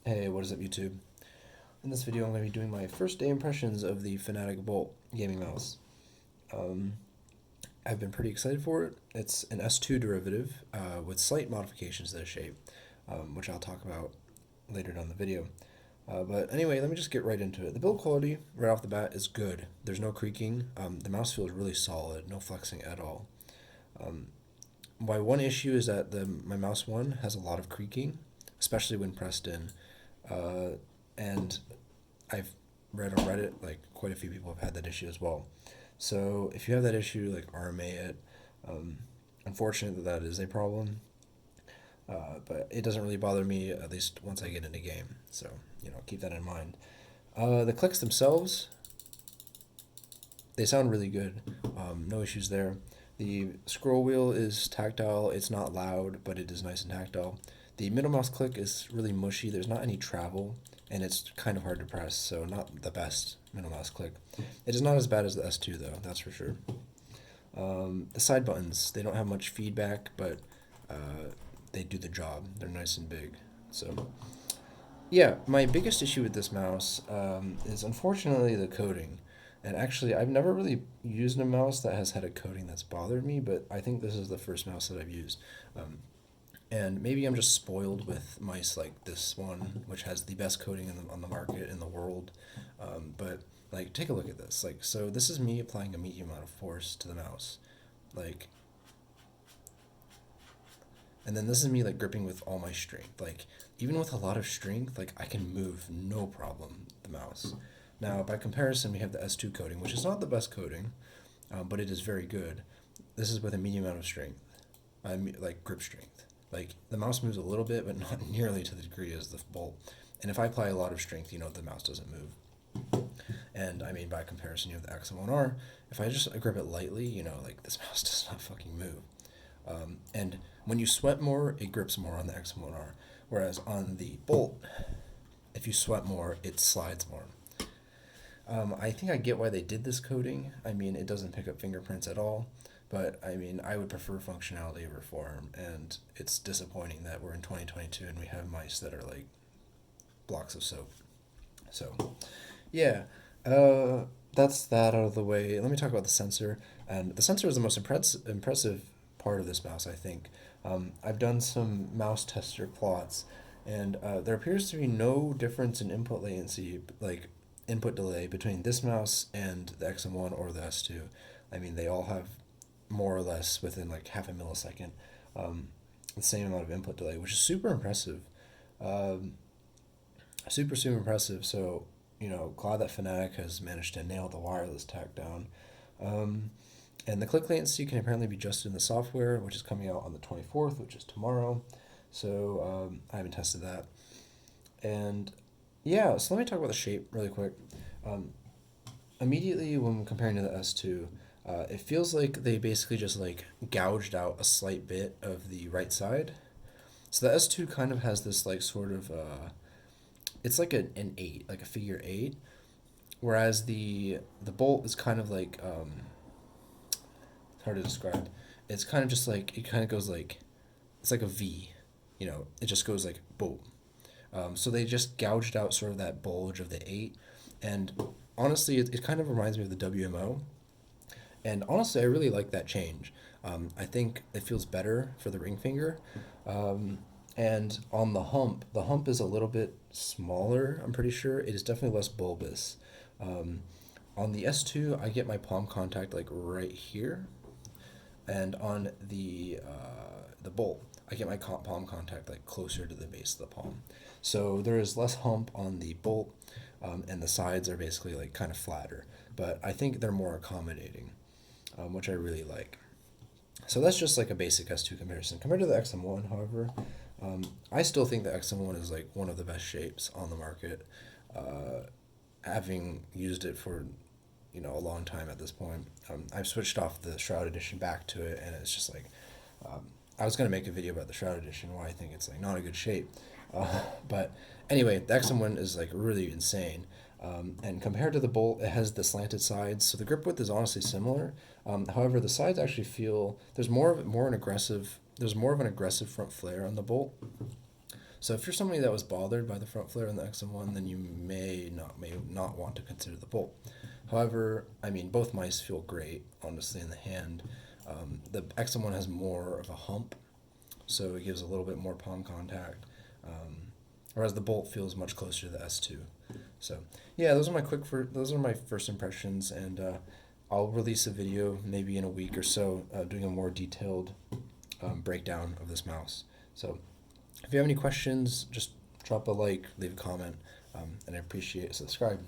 Hey, what is up, YouTube? In this video, I'm going to be doing my first day impressions of the Fnatic Bolt gaming mouse. Um, I've been pretty excited for it. It's an S2 derivative with slight modifications to the shape, which I'll talk about later down the video. But anyway, let me just get right into it. The build quality, right off the bat, is good. There's no creaking. The mouse feels really solid, no flexing at all. My one issue is that my mouse one has a lot of creaking, especially when pressed in. And I've read on Reddit, like, quite a few people have had that issue as well. So if you have that issue, like, RMA it. Um, Unfortunate that that is a problem, but it doesn't really bother me, at least once I get into game. So, keep that in mind. The clicks themselves, they sound really good. No issues there. The scroll wheel is tactile. It's not loud, but it is nice and tactile. The middle mouse click is really mushy. There's not any travel, and it's kind of hard to press, so not the best middle mouse click. It is not as bad as the S2, though, that's for sure. The side buttons, they don't have much feedback, but they do the job. They're nice and big. So, yeah, my biggest issue with this mouse is unfortunately the coding. And actually, I've never really used a mouse that has had a coding that's bothered me, but I think this is the first mouse that I've used. And maybe I'm just spoiled with mice like this one, which has the best coding on the market in the world. But like, take a look at this. Like, so this is me applying a medium amount of force to the mouse, like, and then this is me like gripping with all my strength. Like, even with a lot of strength, like I can move no problem the mouse. Now, by comparison, we have the S2 coding, which is not the best coding, but it is very good. This is with a medium amount of strength, like grip strength. Like the mouse moves a little bit, but not nearly to the degree as the Bolt. And if I apply a lot of strength, the mouse doesn't move. And I mean, by comparison, you have the XM1R. If I just grip it lightly, like this mouse does not fucking move. And when you sweat more, it grips more on the XM1R. Whereas on the Bolt, if you sweat more, it slides more. I think I get why they did this coding. I mean, it doesn't pick up fingerprints at all. But I mean, I would prefer functionality over form, and it's disappointing that we're in 2022 and we have mice that are like blocks of soap. So, yeah, that's that out of the way. Let me talk about the sensor. And the sensor is the most impressive part of this mouse, I think. I've done some mouse tester plots, and there appears to be no difference in input latency, like input delay, between this mouse and the XM1 or the S2. I mean, they all have more or less within like half a millisecond, the same amount of input delay, which is super impressive. Um, Super impressive. So, glad that Fnatic has managed to nail the wireless tech down. Um, and the click latency can apparently be adjusted in the software, which is coming out on the 24th, which is tomorrow. So I haven't tested that. And yeah, so let me talk about the shape really quick. Um, Immediately when comparing to the S2, it feels like they basically just like gouged out a slight bit of the right side. So the S2 kind of has this like sort of it's like an eight, like a figure eight, whereas the bolt is kind of like it's hard to describe. It's kind of just like it kind of goes like it's like a V, it just goes like boom. So they just gouged out sort of that bulge of the eight, and honestly, it kind of reminds me of the WMO. And honestly, I really like that change. I think it feels better for the ring finger. Um, and on the hump is a little bit smaller, I'm pretty sure. It is definitely less bulbous. Um, on the S2, I get my palm contact like right here. And on the bolt, I get my palm contact like closer to the base of the palm. So there is less hump on the bolt, and the sides are basically like kind of flatter. But I think they're more accommodating, which I really like. So that's just like a basic S2 comparison. Compared to the XM1, however, I still think the XM1 is like one of the best shapes on the market. Having used it for a long time at this point, I've switched off the Shroud Edition back to it, and it's just like I was gonna make a video about the Shroud Edition, why I think it's like not a good shape, but anyway, the XM1 is like really insane. And compared to the Bolt, it has the slanted sides, so the grip width is honestly similar. However, the sides actually feel there's more of an aggressive front flare on the Bolt. So if you're somebody that was bothered by the front flare in the XM1, then you may not want to consider the Bolt. However, I mean, both mice feel great, honestly, in the hand. The XM1 has more of a hump, so it gives a little bit more palm contact, whereas the Bolt feels much closer to the S2. So yeah, those are my first impressions, and I'll release a video maybe in a week or so doing a more detailed breakdown of this mouse. So if you have any questions, just drop a like, leave a comment, and I appreciate it. Subscribe.